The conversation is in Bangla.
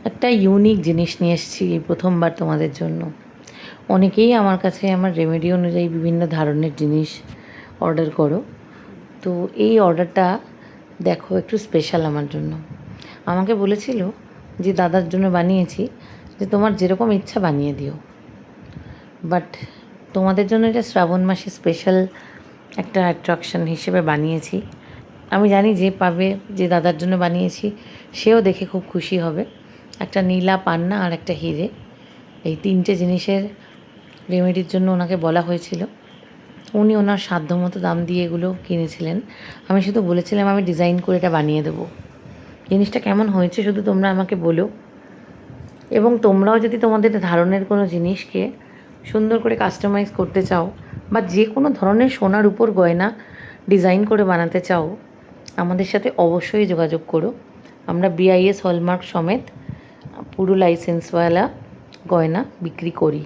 একটা ইউনিক জিনিস নিয়ে এসেছি এই প্রথমবার তোমাদের জন্য। অনেকেই আমার কাছে আমার রেমেডি অনুযায়ী বিভিন্ন ধরনের জিনিস অর্ডার করো, তো এই অর্ডারটা দেখো একটু স্পেশাল আমার জন্য। আমাকে বলেছিল যে দাদার জন্য বানিয়েছি, যে তোমার যেরকম ইচ্ছা বানিয়ে দিও, বাট তোমাদের জন্য এটা শ্রাবণ মাসে স্পেশাল একটা অ্যাট্রাকশন হিসেবে বানিয়েছি। আমি জানি যে পাবে, যে দাদার জন্য বানিয়েছি সেও দেখে খুব খুশি হবে। একটা নীলা পান্না আর একটা হিরে, এই তিনটে জিনিসের রেমেডির জন্য ওনাকে বলা হয়েছিল। উনি ওনার সাধ্যমতো দাম দিয়ে এগুলো কিনেছিলেন। আমি শুধু বলেছিলাম আমি ডিজাইন করে এটা বানিয়ে দেবো। জিনিসটা কেমন হয়েছে শুধু তোমরা আমাকে বলো। এবং তোমরাও যদি তোমাদের ধারণের কোনো জিনিসকে সুন্দর করে কাস্টমাইজ করতে চাও, বা যে কোনো ধরনের সোনার উপর গয়না ডিজাইন করে বানাতে চাও, আমাদের সাথে অবশ্যই যোগাযোগ করো। আমরা BIS হলমার্ক সমেত পুরো লাইসেন্সওয়ালা গয়না বিক্রি করি।